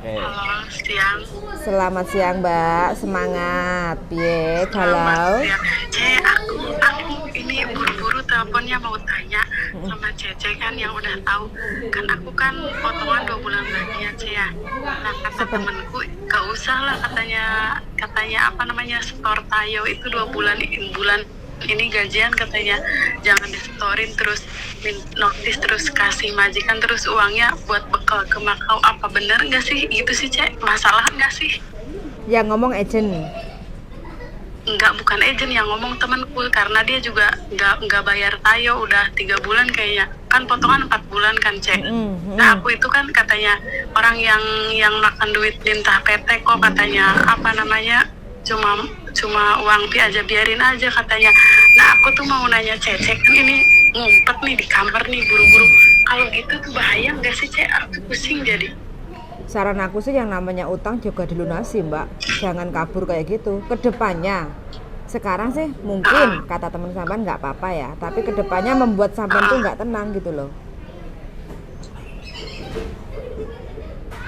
Halo, siang. Selamat siang Mbak, semangat. Piye, Selamat galau? siang. Aku ini buru-buru teleponnya mau tanya sama Cece kan yang udah tahu. Kan aku kan potongan 2 bulan lagi ya, Ce ya. Nah, kata Seben temenku, gak usah lah katanya apa namanya store tayo itu 2 bulan bulan ini gajian katanya jangan disetorin terus notis terus kasih majikan terus uangnya buat bekal ke Makau. Apa bener nggak sih gitu sih, Cek? Masalah nggak sih? yang ngomong agent. Enggak, bukan agent yang ngomong, temanku, karena dia juga nggak bayar tayo udah 3 bulan kayaknya, kan potongan 4 bulan kan, Cek. Nah, aku itu kan katanya orang yang makan duit lintah PT kok, katanya apa namanya, cuma cuma uang pi aja, biarin aja katanya. Nah, aku tuh mau nanya Cece, kan ini ngumpet nih di kamar nih buru-buru, kalau gitu tuh bahaya nggak sih, Cek? Aku pusing jadi. Saran aku sih yang namanya utang juga dilunasi Mbak. Jangan kabur kayak gitu. Kedepannya, sekarang sih mungkin kata teman sampean nggak apa-apa ya. Tapi kedepannya membuat sampean tuh nggak tenang gitu loh.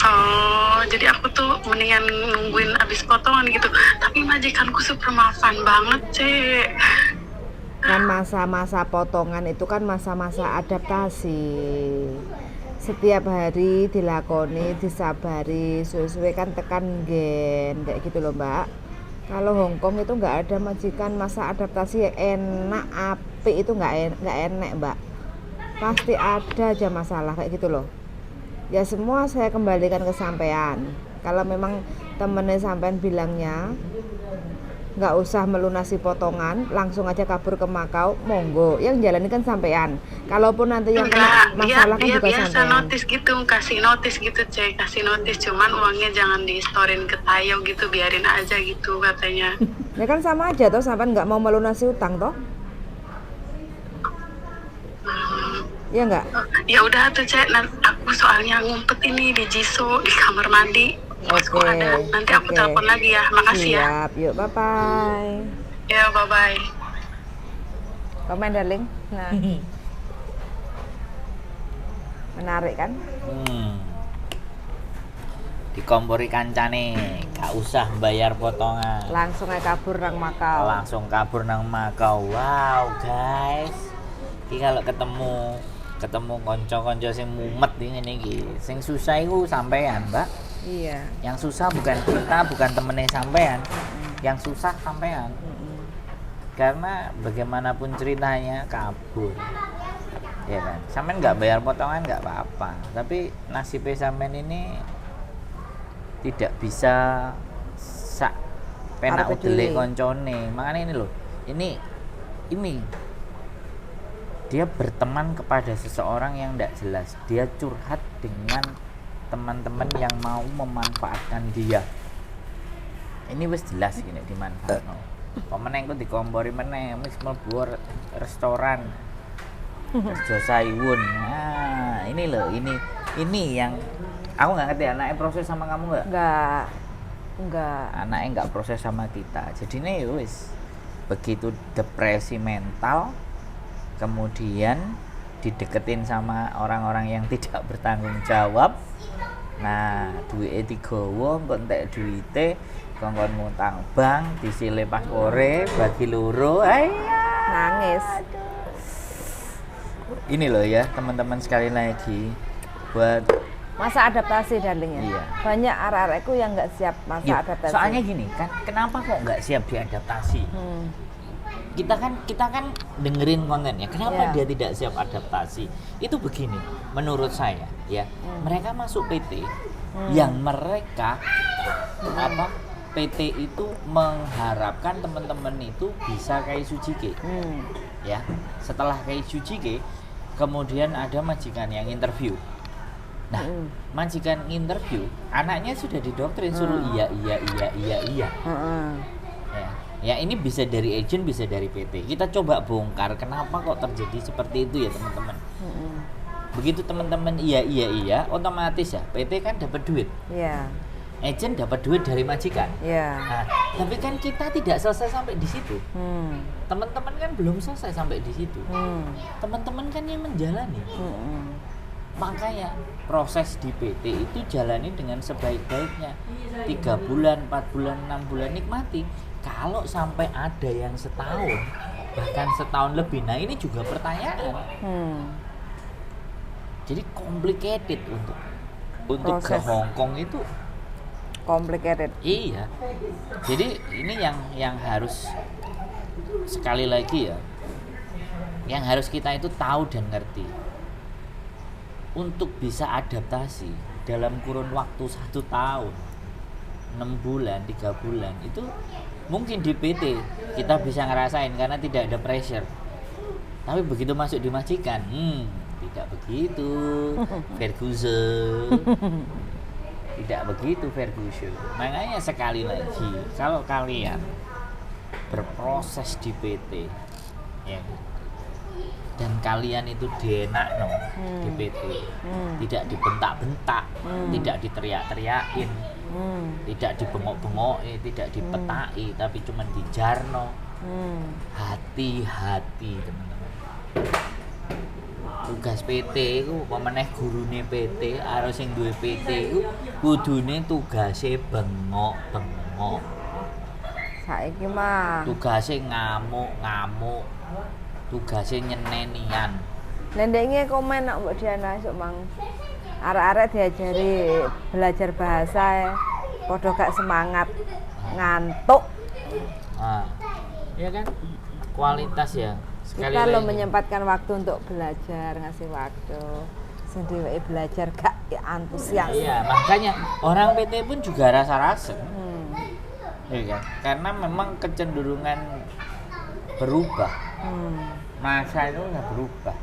Oh, jadi aku tuh mendingan nungguin abis potongan gitu. Tapi majikanku super maafan banget, Cek. Kan masa-masa potongan itu kan masa-masa adaptasi. Setiap hari dilakoni, disabari, sesuai kan tekan gen kayak gitu loh Mbak. Kalau Hongkong itu nggak ada majikan, masa adaptasi yang enak api itu nggak enak Mbak. Pasti ada aja masalah kayak gitu loh. Ya semua saya kembalikan ke sampean. Kalau memang temennya sampean bilangnya nggak usah melunasi potongan, langsung aja kabur ke Makau, monggo. Yang jalani kan sampean. Kalaupun nanti yang kena Enggak, masalah kan dia juga biasa sampean. notis gitu, kasih notis gitu, Cek. Kasih notis, cuman uangnya jangan di-storein ke tayo gitu, biarin aja gitu katanya. Ya kan sama aja toh, sampean nggak mau melunasi utang toh? Ya nggak? Ya udah tuh, Cek. Aku soalnya ngumpet ini di Jisoo, di kamar mandi. Bosku ada. Nanti aku Oke. telepon lagi ya. Makasih ya. Siap, yuk bye bye. Ya, bye-bye. Komen darling. Nah, menarik kan? Dikompori kancane, gak usah bayar potongan. Langsung aja kabur nang Makau. Langsung kabur nang Makau. Wow, guys. Iki kalau ketemu konco-konco sing mumet ngene iki. Sing susah iku sampean, Mbak. Iya. Yang susah bukan kita, bukan temennya sampean. Yang susah sampean. Karena bagaimanapun ceritanya kabur. Ya kan? Sampean nggak bayar potongan nggak apa-apa. Tapi nasibnya sampean ini tidak bisa sak penak Karepe udele dhewe. koncone. Makanya ini loh. Ini dia berteman kepada seseorang yang tidak jelas. Dia curhat dengan teman-teman yang mau memanfaatkan dia. Ini wis jelas gini dimanfaatno. Pemenang ku dikompori meneh wis mlebu restoran. Kerja Saiwun. Nah, ini loh, ini yang aku nggak ngerti, anaknya proses sama kamu nggak? Enggak. Anaknya nggak proses sama kita. Jadi nih wis begitu depresi mental, kemudian dideketin sama orang-orang yang tidak bertanggung jawab. Nah, duitnya digawa, kok entek duite, kongkon ngutang bank, disile paspore, bagi loro, Nangis. Ini loh ya teman-teman, sekali lagi buat Masa adaptasi darling ya. Iya. Banyak arek-arekku yang nggak siap masa yuk, adaptasi. soalnya gini kan, kenapa kok nggak siap diadaptasi? Kita kan dengerin kontennya, kenapa Iya. dia tidak siap adaptasi? Itu begini, menurut saya ya, mereka masuk PT yang mereka PT itu mengharapkan teman-teman itu bisa kayak Sujike. Ya, setelah kayak Sujike, kemudian ada majikan yang interview. Nah, majikan interview, anaknya sudah didoktrin suruh iya. Ya, ini bisa dari agent, bisa dari PT. Kita coba bongkar kenapa kok terjadi seperti itu ya teman-teman. Begitu teman-teman iya, otomatis ya PT kan dapat duit. Iya. Agent dapat duit dari majikan. Iya. Nah, tapi kan kita tidak selesai sampai di situ. Teman-teman kan belum selesai sampai di situ. Teman-teman kan yang menjalani. Makanya proses di PT itu jalani dengan sebaik-baiknya. 3 bulan, 4 bulan, 6 bulan nikmati. Kalau sampai ada yang setahun, bahkan setahun lebih, nah ini juga pertanyaan. Jadi complicated untuk ke Proses. Hong Kong itu. Complicated. Iya. Jadi ini yang harus sekali lagi ya, yang harus kita itu tahu dan ngerti. Untuk bisa adaptasi dalam kurun waktu 1 tahun, 6 bulan, 3 bulan itu mungkin di PT kita bisa ngerasain karena tidak ada pressure. Tapi begitu masuk di majikan, tidak begitu Ferguson. Tidak begitu Ferguson. Makanya sekali lagi, kalau kalian berproses di PT ya, dan kalian itu dienakno di PT, tidak dibentak-bentak, tidak diteriak-teriakin, tidak dibengok-bengoki, tidak dipetaki, tapi cuma dijarno. Hati-hati teman-teman. Tugas PT iku pemeneh gurune PT karo sing duwe PT iku kudune tugase bengok-bengok. Saiki mah. Tugase ngamuk-ngamuk. Tugase nyenenian. Lah ndekne komen nek Mbok Diana esuk mang. Arek-arek diajari belajar bahasa padha gak semangat, ngantuk. Nah, iya kan? Kualitas ya. Sekali Kita lo lagi. menyempatkan waktu untuk belajar, ngasih waktu. Sendiri belajar gak antusias. Iya, makanya orang PT pun juga rasa-rasa. Iya kan? Karena memang kecenderungan berubah. Masa itu udah berubah.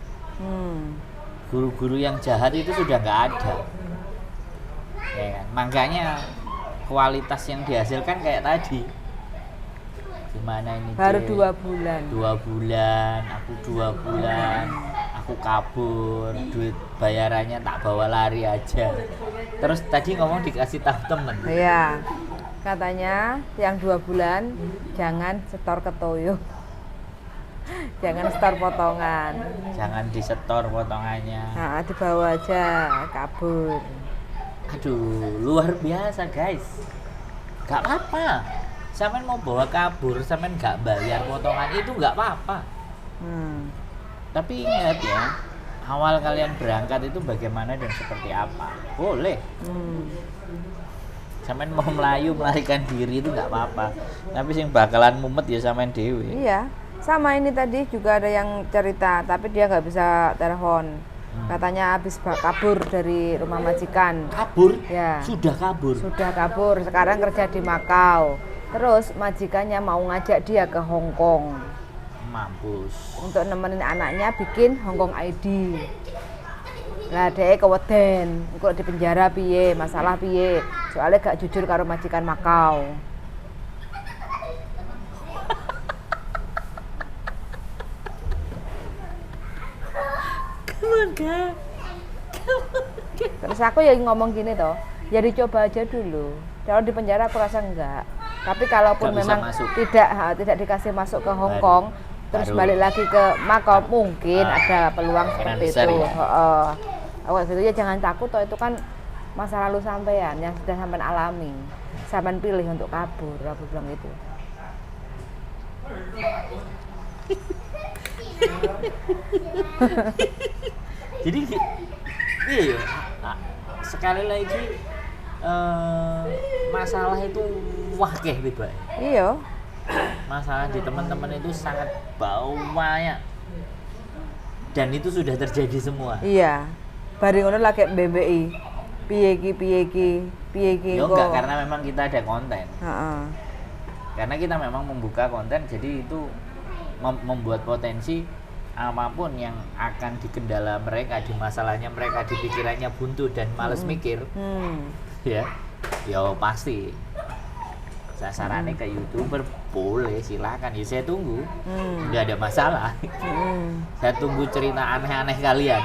Guru-guru yang jahat itu sudah nggak ada. Ya kan? Makanya kualitas yang dihasilkan kayak tadi. Gimana ini? Baru Cek? 2 bulan. 2 bulan, aku 2 bulan, aku kabur, duit bayarannya tak bawa lari aja. Terus tadi ngomong dikasih tahu temen. Iya. Katanya yang 2 bulan jangan setor ke Toyo. Jangan setor potongan. Jangan disetor potongannya. Nah, dibawa aja kabur. Aduh, luar biasa guys. Gak apa-apa. Sampean mau bawa kabur, sampean gak bayar potongan itu gak apa-apa. Tapi ingat ya, awal kalian berangkat itu bagaimana dan seperti apa. Boleh. Sampean mau melayu, melarikan diri itu gak apa-apa. Tapi sing bakalan mumet ya sampean dewe. Iya. Sama ini tadi juga ada yang cerita, tapi dia nggak bisa telepon. Katanya habis kabur dari rumah majikan. Kabur? Ya. Sudah kabur. Sudah kabur, sekarang kerja di Makau. Terus majikannya mau ngajak dia ke Hong Kong Mampus. untuk nemenin anaknya bikin Hong Kong ID. Lah dhek keweden, engko di penjara piye, masalah piye? Soalnya gak jujur karo majikan Makau. Terus aku ya ngomong gini toh, ya dicoba aja dulu. Kalau di penjara aku rasa enggak. Tapi kalaupun Nggak bisa memang masuk. tidak dikasih masuk ke Hong Baru- Kong, terus baru- balik lagi ke Makau mungkin ada peluang kemungkinan seperti besar itu. ya. Heeh. Awal gitu ya jangan takut toh, itu kan masa lalu sampean yang sudah sampean alami. Sampean pilih untuk kabur, aku bilang gitu. Jadi iya, sekali lagi masalah itu wakeh tiba. Iya. Masalah di teman-teman itu sangat banyak dan itu sudah terjadi semua. Iya. Bareng ngono lagi BBI. Piye ki Ya engko. enggak, karena memang kita ada konten. Heeh. Karena kita memang membuka konten, jadi itu membuat potensi apapun yang akan dikendala mereka, di masalahnya mereka, di pikirannya buntu dan males mikir, ya pasti sasarannya ke YouTuber boleh, silakan ya, saya tunggu, nggak ada masalah. Saya tunggu cerita aneh-aneh kalian.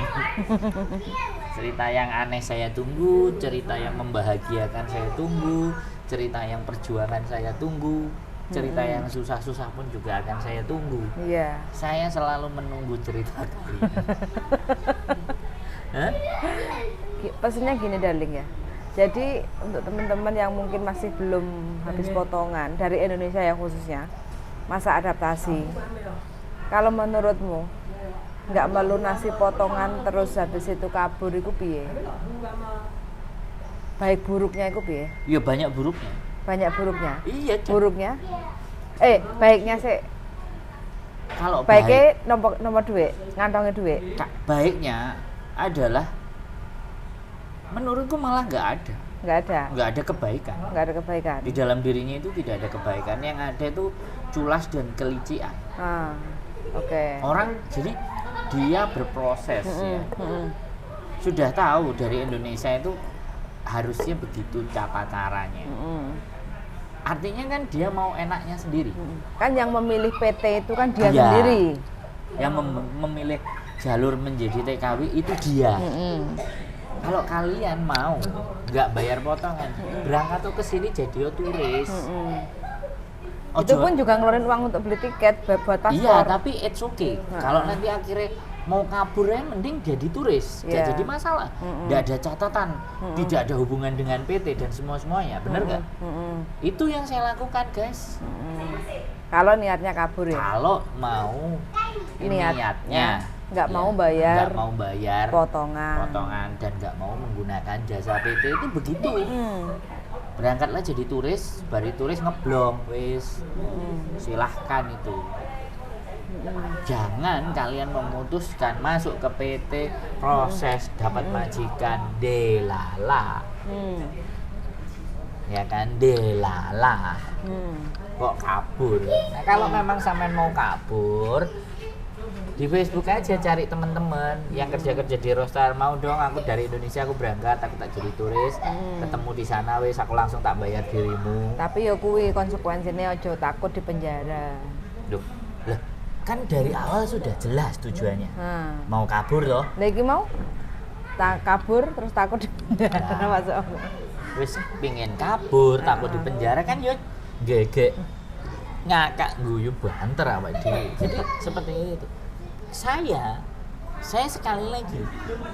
Cerita yang aneh saya tunggu, cerita yang membahagiakan saya tunggu, cerita yang perjuangan saya tunggu, cerita yang susah-susah pun juga akan saya tunggu. Iya. Saya selalu menunggu cerita kalian. Hah? Pesennya gini darling ya. Jadi untuk teman-teman yang mungkin masih belum habis potongan dari Indonesia ya khususnya masa adaptasi. Kalau menurutmu nggak melunasi potongan terus habis itu kabur itu piye? Baik buruknya itu piye? Ya banyak buruknya. Banyak buruknya. Iya, Cak. Buruknya? Baiknya sih. Kalau Baiknya nomor duit, ngantongin duit. baiknya adalah menurutku malah nggak ada. Nggak ada kebaikan. Nggak ada kebaikan. Di dalam dirinya itu tidak ada kebaikan. Yang ada itu culas dan kelician. Oke. Orang jadi dia berproses ya. Sudah tahu dari Indonesia itu harusnya begitu caranya. Artinya kan dia mau enaknya sendiri. Kan yang memilih PT itu kan dia Iya. sendiri. Yang memilih jalur menjadi TKW itu dia. Kalau kalian mau nggak bayar potongan, berangkat tuh ke sini jadi turis. Itu pun juga ngeluarin uang untuk beli tiket buat paspor. Iya, tapi it's okay. Kalau nanti akhirnya mau kabur ya mending jadi turis, nggak Iya. jadi masalah. Nggak ada catatan, tidak ada hubungan dengan PT dan semuanya, bener nggak? Itu yang saya lakukan, guys. Kalau niatnya kabur ya. Kalau mau niatnya nggak ya, mau bayar nggak mau bayar potongan. dan nggak mau menggunakan jasa PT itu begitu. Berangkatlah jadi turis, bari turis ngeblong, wis. Silahkan itu. Jangan kalian memutuskan masuk ke PT, proses dapat majikan delala. Ya kan, delala. Kok kabur? Nah, kalau memang sampean mau kabur, di Facebook aja cari teman-teman yang kerja-kerja di Rostar, mau dong aku dari Indonesia, aku berangkat, aku tak jadi turis, ketemu di sana wis aku langsung tak bayar dirimu. Tapi ya kuwi konsekuensinya ojo takut di penjara. Loh, lah kan dari awal sudah jelas tujuannya. Mau kabur loh. Lagi mau kabur terus takut di penjara masuk. Wis pingin kabur, takut di penjara kan yo gegek. Ngakak guyu banter awake dhewe. Jadi seperti itu. Saya sekali lagi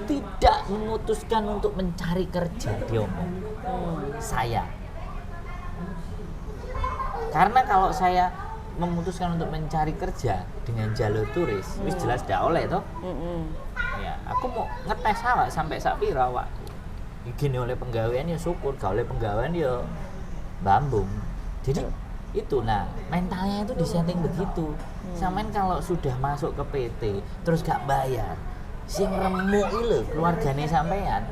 tidak memutuskan untuk mencari kerja di Hongkong. Saya. Karena kalau saya memutuskan untuk mencari kerja dengan jalur turis, wis jelas dak oleh toh. Ya, aku mau ngetes awak sampai sak pira awak. Gini oleh penggawean ya syukur, gak oleh penggawean ya bambung. Jadi itu mentalnya itu disetting begitu. Sampean kalau sudah masuk ke PT terus gak bayar, sing remuk lho keluargane sampean.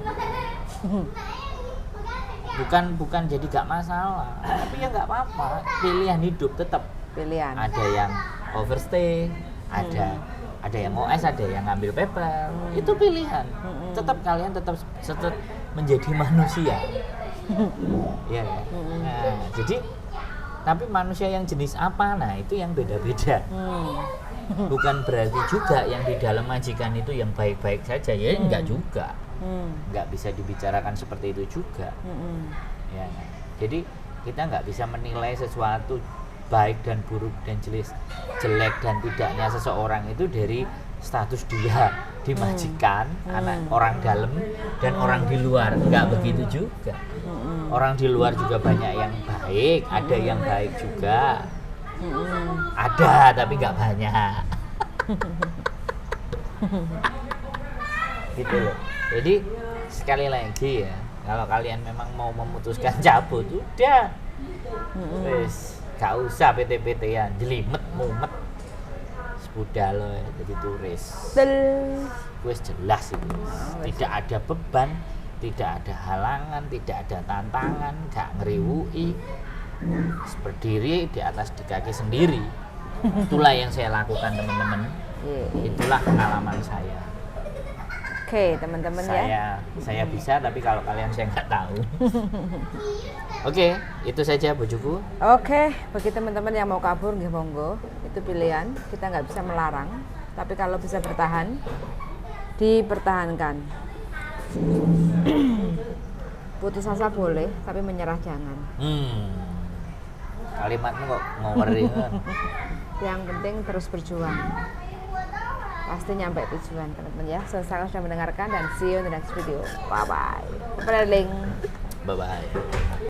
Bukan jadi gak masalah, tapi ya gak apa-apa, pilihan hidup tetap. Pilihan. Ada yang overstay, ada yang OS, ada yang ngambil paper. Itu pilihan. Tetap kalian tetap menjadi manusia. Ya. Nah, jadi tapi manusia yang jenis apa? Nah, itu yang beda-beda. Bukan berarti juga yang di dalam majikan itu yang baik-baik saja, ya enggak juga. Enggak bisa dibicarakan seperti itu juga. Ya. Jadi kita enggak bisa menilai sesuatu baik dan buruk dan jelek dan tidaknya seseorang itu dari status dia di majikan, anak orang dalam dan orang di luar. Enggak begitu juga. Orang di luar juga banyak yang baik, ada yang baik juga. Ada tapi nggak banyak. Gitu loh. Jadi sekali lagi ya, kalau kalian memang mau memutuskan cabut, udah. Wes, gak usah PT-PT-an, jelimet, mumet. Sepeda lo jadi turis. Wes jelas itu. Tidak ada beban, tidak ada halangan, tidak ada tantangan, gak ngeriwui, berdiri di atas kaki sendiri. Itulah yang saya lakukan, teman-teman. Itulah pengalaman saya. Oke, teman-teman ya. Saya bisa, tapi kalau kalian saya nggak tahu. Oke, itu saja bojoku. Oke, bagi teman-teman yang mau kabur nggih monggo, itu pilihan. Kita nggak bisa melarang, tapi kalau bisa bertahan, dipertahankan. Putus asa boleh, tapi menyerah jangan. Kalimatmu kok ngawari kan? Yang penting terus berjuang. pasti nyampe tujuan teman-teman ya. So, saya sudah mendengarkan dan see you in the next video. Bye bye. Bye, darling. Bye bye.